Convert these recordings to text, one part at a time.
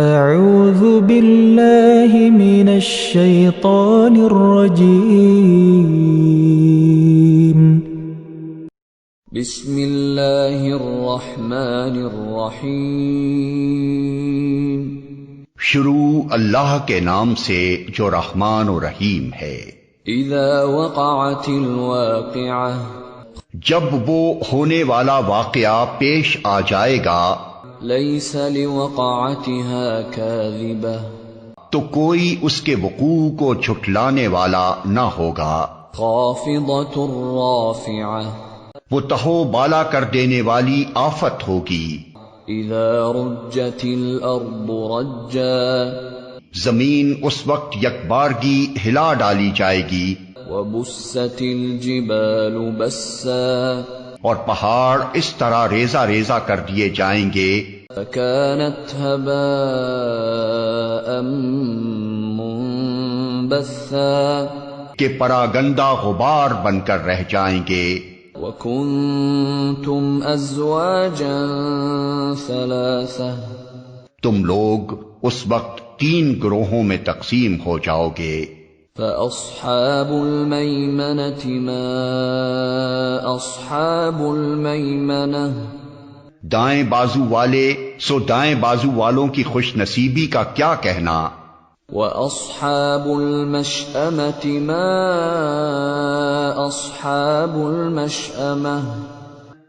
اعوذ باللہ من الشیطان الرجیم بسم اللہ الرحمن الرحیم شروع اللہ کے نام سے جو رحمان و رحیم ہے۔ اذا وقعت الواقعہ، جب وہ ہونے والا واقعہ پیش آ جائے گا، لیس لوقعتها کاذبہ، تو کوئی اس کے وقوع کو جھٹلانے والا نہ ہوگا۔ خافضۃ رافعہ، وہ تہو بالا کر دینے والی آفت ہوگی۔ اذا رجت الارض رجا، زمین اس وقت یکبارگی ہلا ڈالی جائے گی، وبست الجبال بسا، اور پہاڑ اس طرح ریزہ ریزہ کر دیے جائیں گے، فكانت هباء منبثا، کہ پراگندہ غبار بن کر رہ جائیں گے۔ وكنتم ازواجا ثلاثة، تم لوگ اس وقت 3 گروہوں میں تقسیم ہو جاؤ گے۔ فأصحاب المیمنة ما اصحاب المیمنة، دائیں بازو والے سو دائیں بازو والوں کی خوش نصیبی کا کیا کہنا، وأصحاب المشأمة ما اصحاب المشأمة،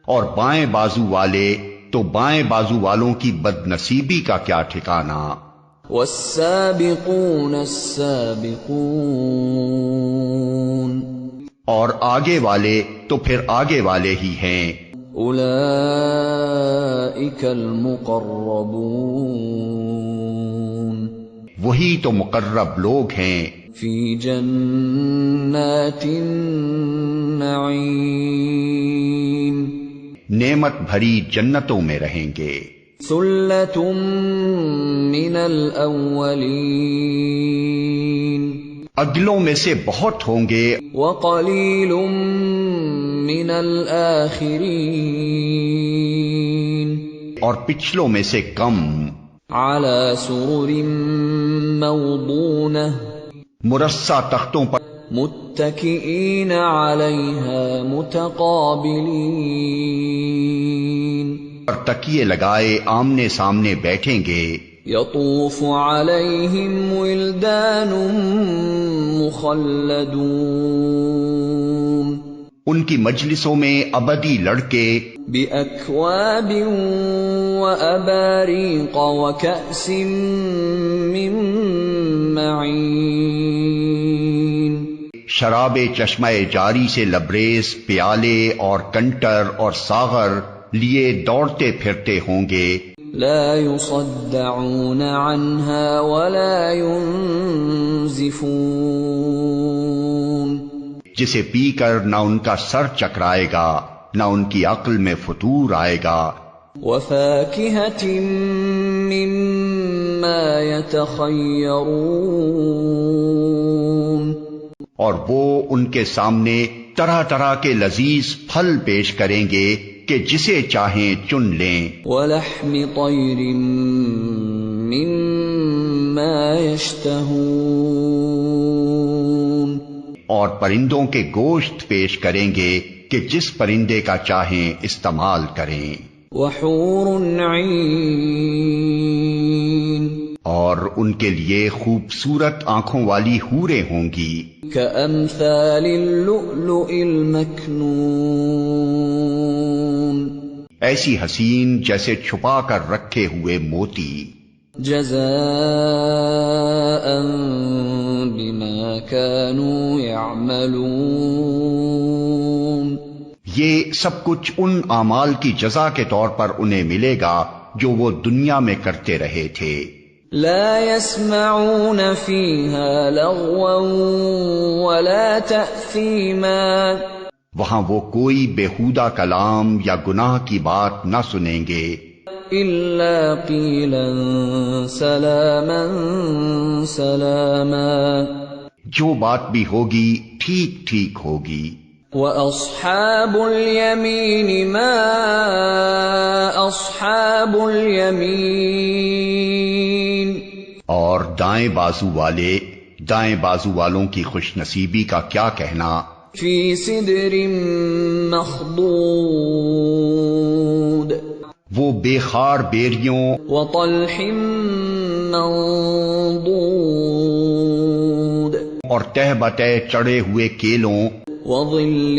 اور بائیں بازو والے تو بائیں بازو والوں کی بد نصیبی کا کیا ٹھکانہ۔ والسابقون السابقون، اور آگے والے تو پھر آگے والے ہی ہیں، اولئک المقربون، وہی تو مقرب لوگ ہیں، فی جنات النعیم، نعمت بھری جنتوں میں رہیں گے۔ ثلۃ من الاولین، اگلوں میں سے بہت ہوں گے، وقلیل من الآخرین، اور پچھلوں میں سے کم، علی سرر موضونہ، مرصع تختوں پر متکئین علیہا متقابلین، اور تکیے لگائے آمنے سامنے بیٹھیں گے، یطوف علیہم ولدان مخلدون، ان کی مجلسوں میں ابدی لڑکے بأکواب وأباریق وکأس من معین، شراب چشمہ جاری سے لبریز پیالے اور کنٹر اور ساغر لیے دوڑتے پھرتے ہوں گے، لا يصدعون عنها ولا ينزفون، جسے پی کر نہ ان کا سر چکرائے گا نہ ان کی عقل میں فطور آئے گا، وفاکہۃ مما یتخیرون، اور وہ ان کے سامنے طرح طرح کے لذیذ پھل پیش کریں گے کہ جسے چاہیں چن لیں، ولحم طیر مما یشتہون، اور پرندوں کے گوشت پیش کریں گے کہ جس پرندے کا چاہیں استعمال کریں، وحور عین، اور ان کے لیے خوبصورت آنکھوں والی حوریں ہوں گی، کأمثال اللؤلؤ المکنون، ایسی حسین جیسے چھپا کر رکھے ہوئے موتی، جزاء بما كانوا يعملون، یہ سب کچھ ان اعمال کی جزا کے طور پر انہیں ملے گا جو وہ دنیا میں کرتے رہے تھے۔ لا يسمعون فيها لغوا ولا تأثیما، وہاں وہ کوئی بےہودہ کلام یا گناہ کی بات نہ سنیں گے، الا قیلا سلاما سلاما، جو بات بھی ہوگی ٹھیک ٹھیک ہوگی۔ وَأَصْحَابُ الْيَمِينِ مَا أَصْحَابُ الْيَمِينِ، دائیں بازو والوں کی خوش نصیبی کا کیا کہنا. فی سدر مخضود وہ بے خار بیریوں وطلح منضود اور تہ بتہ چڑھے ہوئے کیلوں وظل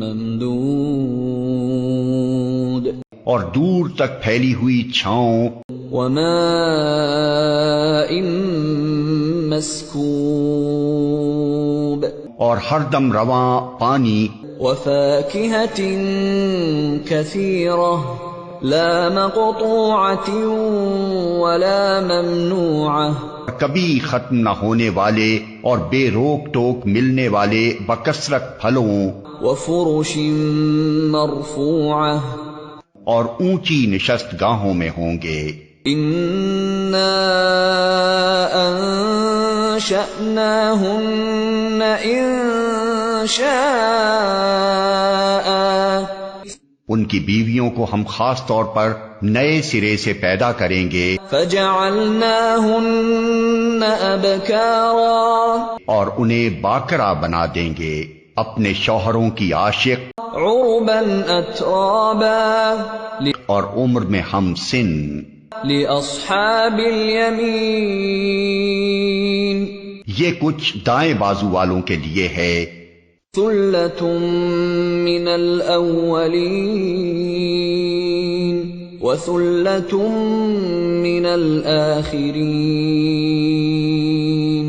ممدود اور دور تک پھیلی ہوئی چھاؤں وماء مسکوب اور ہر دم رواں پانی وفاكهة كثيرة لا مقطوعة ولا ممنوعة کبھی ختم نہ ہونے والے اور بے روک ٹوک ملنے والے بکثرت پھلوں وفرش مرفوعة اور اونچی نشست گاہوں میں ہوں گے. إنا أنشأناهن إنشاء ان کی بیویوں کو ہم خاص طور پر نئے سرے سے پیدا کریں گے فجعلناهن أبكارا اور انہیں باکرا بنا دیں گے اپنے شوہروں کی عاشق عربا أترابا اور عمر میں ہم سن. لأصحاب اليمين یہ کچھ دائیں بازو والوں کے لیے ہے. ثلة من الأولين وثلة من الآخرين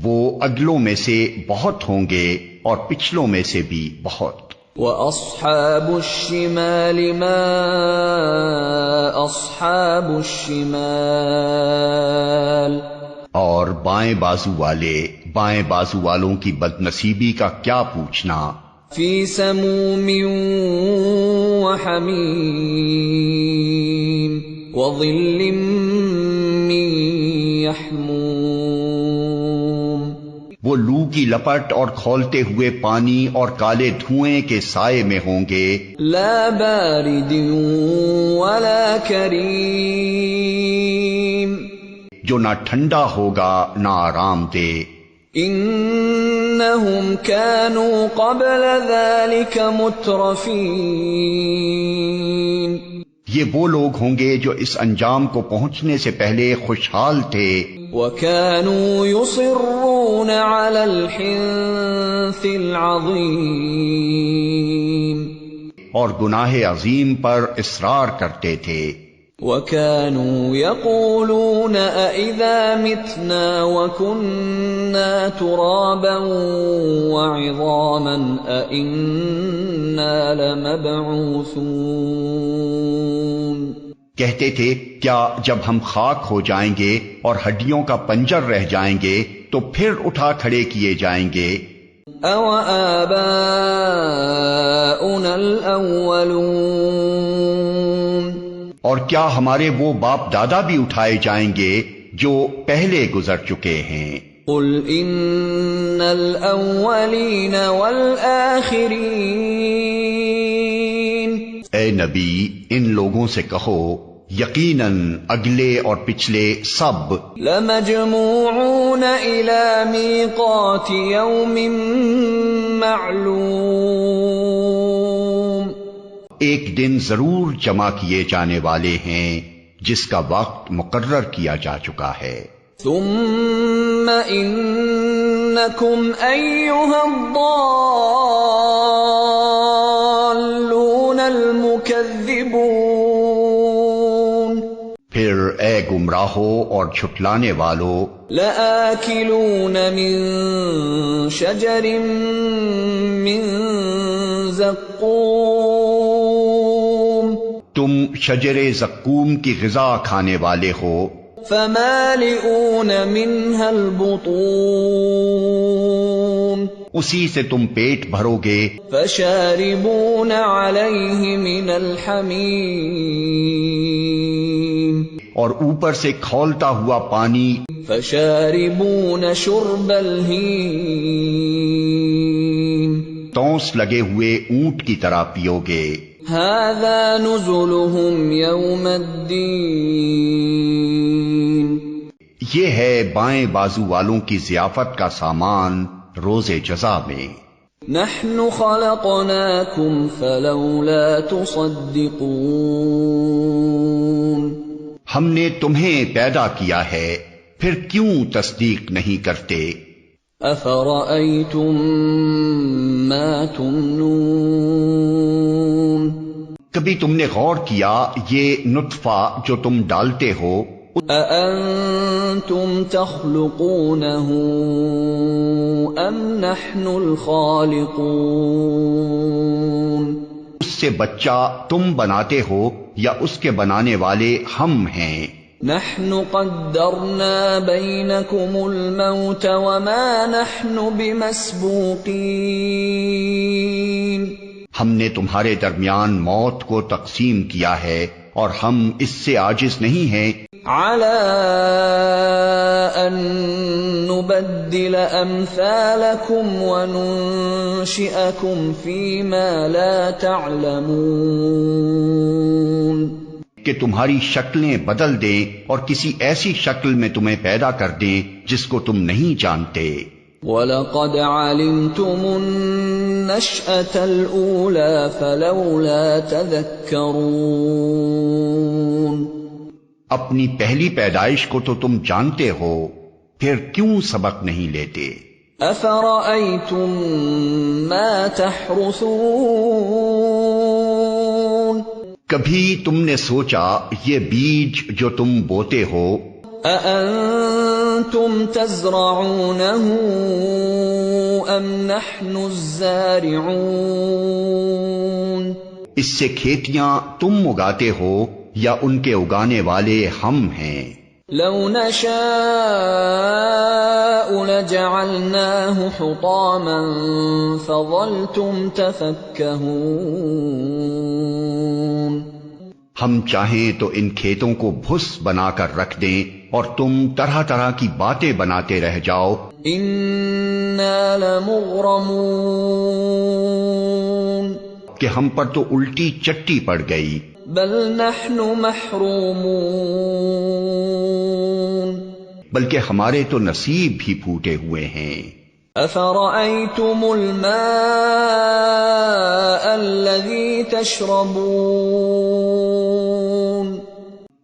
وہ اگلوں میں سے بہت ہوں گے اور پچھلوں میں سے بھی بہت. وأصحاب الشمال ما أصحاب الشمال اور بائیں بازو والوں کی بدنصیبی کا کیا پوچھنا. فی سموم وحمیم وظل من یحموم وہ لو کی لپٹ اور کھولتے ہوئے پانی اور کالے دھوئیں کے سائے میں ہوں گے. لا بارد ولا کریم جو نہ ٹھنڈا ہوگا نہ آرام دے. انہم كانوا قبل ذلك مترفین یہ وہ لوگ ہوں گے جو اس انجام کو پہنچنے سے پہلے خوشحال تھے. وَكَانُوا يُصِرُّونَ عَلَى الْحِنثِ الْعَظِيمِ اور گناہ عظیم پر اصرار کرتے تھے. وَكَانُوا يَقُولُونَ أَإِذَا مِتْنَا وَكُنَّا تُرَابًا وَعِظَامًا أَإِنَّا لَمَبْعُوثُونَ کہتے تھے کیا جب ہم خاک ہو جائیں گے اور ہڈیوں کا پنجر رہ جائیں گے تو پھر اٹھا کھڑے کیے جائیں گے. أَوَآبَاؤُنَا الْأَوَّلُونَ اور کیا ہمارے وہ باپ دادا بھی اٹھائے جائیں گے جو پہلے گزر چکے ہیں. قُلْ إِنَّ الْأَوَّلِينَ وَالْآخِرِينَ اے نبی ان لوگوں سے کہو یقیناً اگلے اور پچھلے سب لَمَجْمُوعُونَ إِلَى مِيقَاتِ يَوْمٍ مَّعْلُومٍ ایک دن ضرور جمع کیے جانے والے ہیں جس کا وقت مقرر کیا جا چکا ہے. ثُمَّ إِنَّكُمْ أَيُّهَا الضَّالُّونَ الْمُكَذِّبُونَ پھر اے گمراہو اور جھٹلانے والو لَآكِلُونَ مِن شَجَرٍ مِّن زَقُّومٍ تم شجر زقوم کی غذا کھانے والے ہو. فَمَالِئُونَ مِنْهَا الْبُطُونَ اسی سے تم پیٹ بھرو گے. فَشَارِبُونَ عَلَيْهِ مِنَ الْحَمِيمِ اور اوپر سے کھولتا ہوا پانی. فَشَارِبُونَ شُرْبَ الْهِيمِ تونس لگے ہوئے اونٹ کی طرح پیو گے. هَذَا نُزُلُهُمْ يَوْمَ الدِّينِ یہ ہے بائیں بازو والوں کی ضیافت کا سامان روز جزا میں۔ نحن خلقناكم فلولا تصدقون، ہم نے تمہیں پیدا کیا ہے پھر کیوں تصدیق نہیں کرتے؟ افرأيتم ما تمنون، کبھی تم نے غور کیا یہ نطفہ جو تم ڈالتے ہو أأنتم تخلقونه أم نحن الخالقون، اس سے بچہ تم بناتے ہو یا اس کے بنانے والے ہم ہیں؟ نحن قدرنا بينكم الموت وما نحن بمسبوقين، ہم نے تمہارے درمیان موت کو تقسیم کیا ہے اور ہم اس سے عاجز نہیں ہیں على أن نبدل أمثالكم وننشئكم فيما لا تعلمون، کہ تمہاری شکلیں بدل دیں اور کسی ایسی شکل میں تمہیں پیدا کر دیں جس کو تم نہیں جانتے۔ وَلَقَدْ عَلِمْتُمُ النَّشْأَةَ الْأُولَى فَلَوْلَا تَذَكَّرُونَ، اپنی پہلی پیدائش کو تو تم جانتے ہو پھر کیوں سبق نہیں لیتے؟ أَفَرَأَيْتُم مَّا تَحْرُثُونَ، کبھی تم نے سوچا یہ بیج جو تم بوتے ہو أَأَنتُمْ تَزْرَعُونَهُ أَمْ نَحْنُ الزَّارِعُونَ، اس سے کھیتیاں تم اگاتے ہو یا ان کے اگانے والے ہم ہیں؟ لو نشاء لجعلناه حطاما فظلتم تفكهون، ہم چاہیں تو ان کھیتوں کو بھس بنا کر رکھ دیں اور تم طرح طرح کی باتیں بناتے رہ جاؤ۔ انا لمغرمون، کہ ہم پر تو الٹی چٹی پڑ گئی۔ بل نحن محرومون، بلکہ ہمارے تو نصیب ہی پھوٹے ہوئے ہیں۔ افرأيتم الماء الذي تشربون،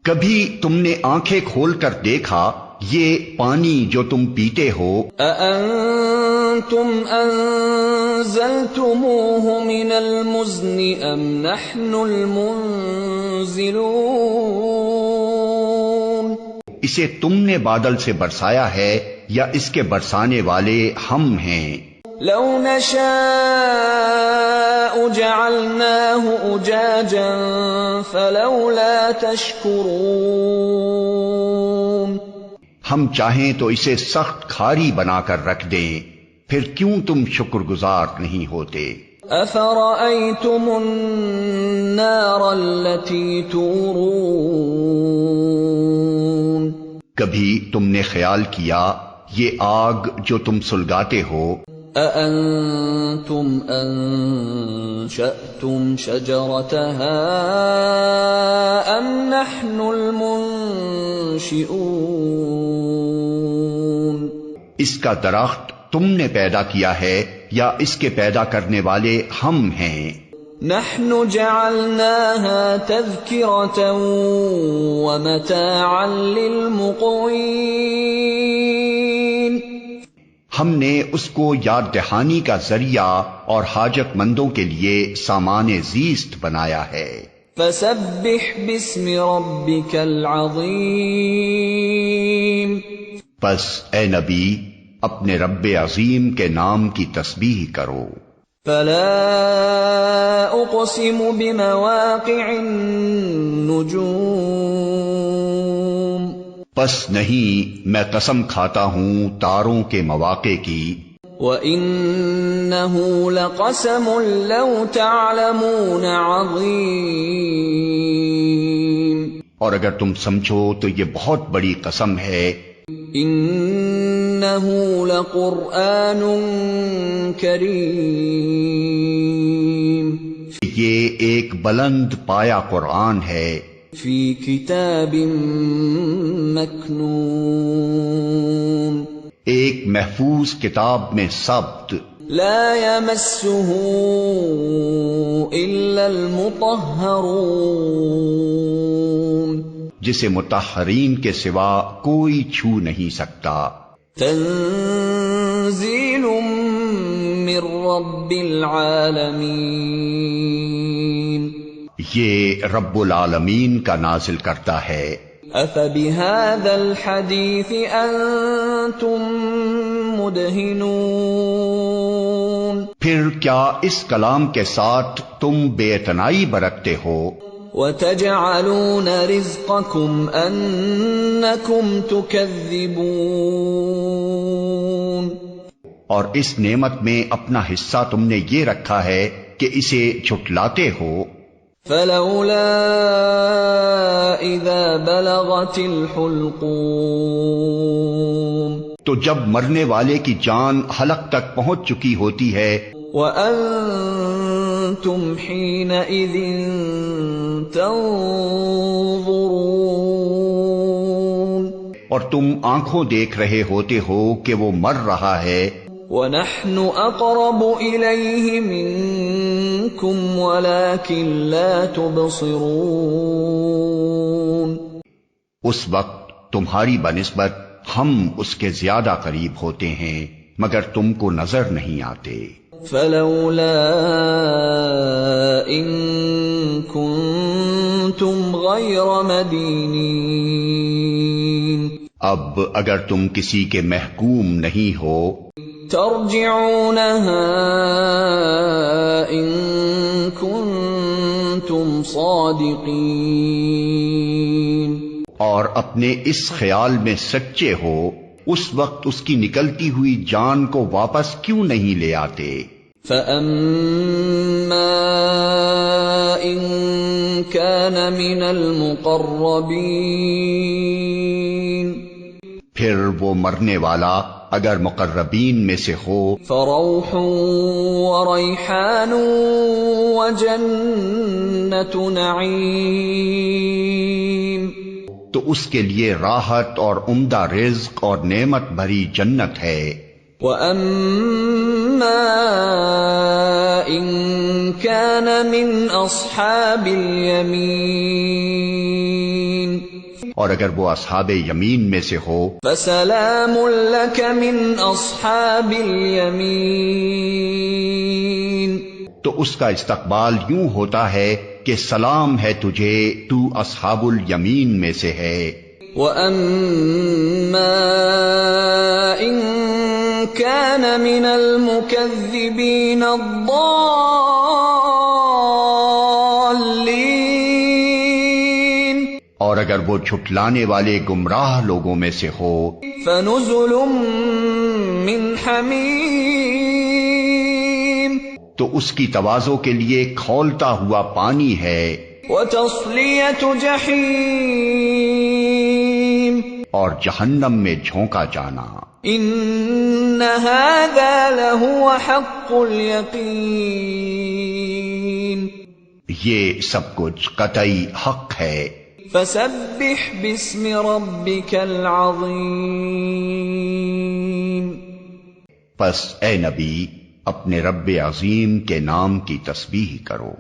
کبھی تم نے آنکھیں کھول کر دیکھا یہ پانی جو تم پیتے ہو أأنتم أنزلتموه من المزن أم نحن المنزلون، اسے تم نے بادل سے برسایا ہے یا اس کے برسانے والے ہم ہیں؟ لو نشاء جعلناه أجاجا فلولا تشكرون، ہم چاہیں تو اسے سخت کھاری بنا کر رکھ دیں پھر کیوں تم شکر گزار نہیں ہوتے؟ أفرأيتم النار التي تورون، کبھی تم نے خیال کیا یہ آگ جو تم سلگاتے ہو أأنتم أنشأتم شجرتها أم نحن المنشئون، اس کا درخت تم نے پیدا کیا ہے یا اس کے پیدا کرنے والے ہم ہیں؟ نحن جعلناها تذكرة ومتاعا للمقوين، ہم نے اس کو یاد دہانی کا ذریعہ اور حاجت مندوں کے لیے سامان زیست بنایا ہے۔ فسبح باسم ربك العظیم، بس اے نبی اپنے رب عظیم کے نام کی تسبیح کرو۔ فلا اقسم بمواقع النجوم، پس نہیں میں قسم کھاتا ہوں تاروں کے مواقع کی۔ وَإِنَّهُ لَقَسَمٌ لَوْ تَعْلَمُونَ عَظِيمٌ، اور اگر تم سمجھو تو یہ بہت بڑی قسم ہے۔ إِنَّهُ لَقُرْآنٌ کریم، یہ ایک بلند پایا قرآن ہے، فی کتاب مکنون، محفوظ کتاب میں ثبت، لا يمسه إلا المطهرون، جسے مطہرین کے سوا کوئی چھو نہیں سکتا، تنزیل من رب العالمین، یہ رب العالمین کا نازل کرتا ہے۔ افبهذا الحدیث انتم مدہنون، پھر کیا اس کلام کے ساتھ تم بے اعتنائی برتتے ہو؟ وتجعلون رزقكم انکم تکذبون، اور اس نعمت میں اپنا حصہ تم نے یہ رکھا ہے کہ اسے جھٹلاتے ہو۔ فلولا اذا بلغت الحلقوم، تو جب مرنے والے کی جان حلق تک پہنچ چکی ہوتی ہے، وَأَنْتُمْ حِينَئِذٍ تَنْظُرُونَ، اور تم آنکھوں دیکھ رہے ہوتے ہو کہ وہ مر رہا ہے، وَنَحْنُ أَقْرَبُ إِلَيْهِ مِنْكُمْ وَلَكِنْ لَا تُبْصِرُونَ، اس وقت تمہاری بنسبت ہم اس کے زیادہ قریب ہوتے ہیں مگر تم کو نظر نہیں آتے۔ فلولا ان کنتم غیر مدینین، اب اگر تم کسی کے محکوم نہیں ہو، ترجعونها ان کنتم صادقین، اور اپنے اس خیال میں سچے ہو، اس وقت اس کی نکلتی ہوئی جان کو واپس کیوں نہیں لے آتے؟ فَأَمَّا إِن كَانَ مِنَ الْمُقَرَّبِينَ، پھر وہ مرنے والا اگر مقربین میں سے ہو، فَرَوْحٌ وَرَيْحَانٌ وَجَنَّةُ نَعِيمٍ، تو اس کے لیے راحت اور عمدہ رزق اور نعمت بھری جنت ہے۔ وَأَمَّا إِن كَانَ مِنْ أَصْحَابِ الْيَمِينِ، اور اگر وہ اصحاب یمین میں سے ہو، فَسَلَامٌ لَكَ مِنْ أَصْحَابِ الْيَمِينِ، تو اس کا استقبال یوں ہوتا ہے کہ سلام ہے تجھے، تو اصحاب الیمین میں سے ہے۔ وَأَمَّا إِن كَانَ مِنَ الْمُكَذِّبِينَ الضَّالِّينَ، اور اگر وہ جھٹلانے والے گمراہ لوگوں میں سے ہو، فَنُزُلٌ مِّنْ حَمِيمٍ، تو اس کی تواضع کے لیے کھولتا ہوا پانی ہے، وَتَصْلِيَةُ جَحِيمٍ، اور جہنم میں جھونکا جانا۔ إِنَّ هَذَا لَهُوَ حَقُّ الْيَقِينِ، یہ سب کچھ قطعی حق ہے۔ فَسَبِّحْ بِاسْمِ رَبِّكَ الْعَظِيمِ، پس اے نبی اپنے رب عظیم کے نام کی تسبیح کرو۔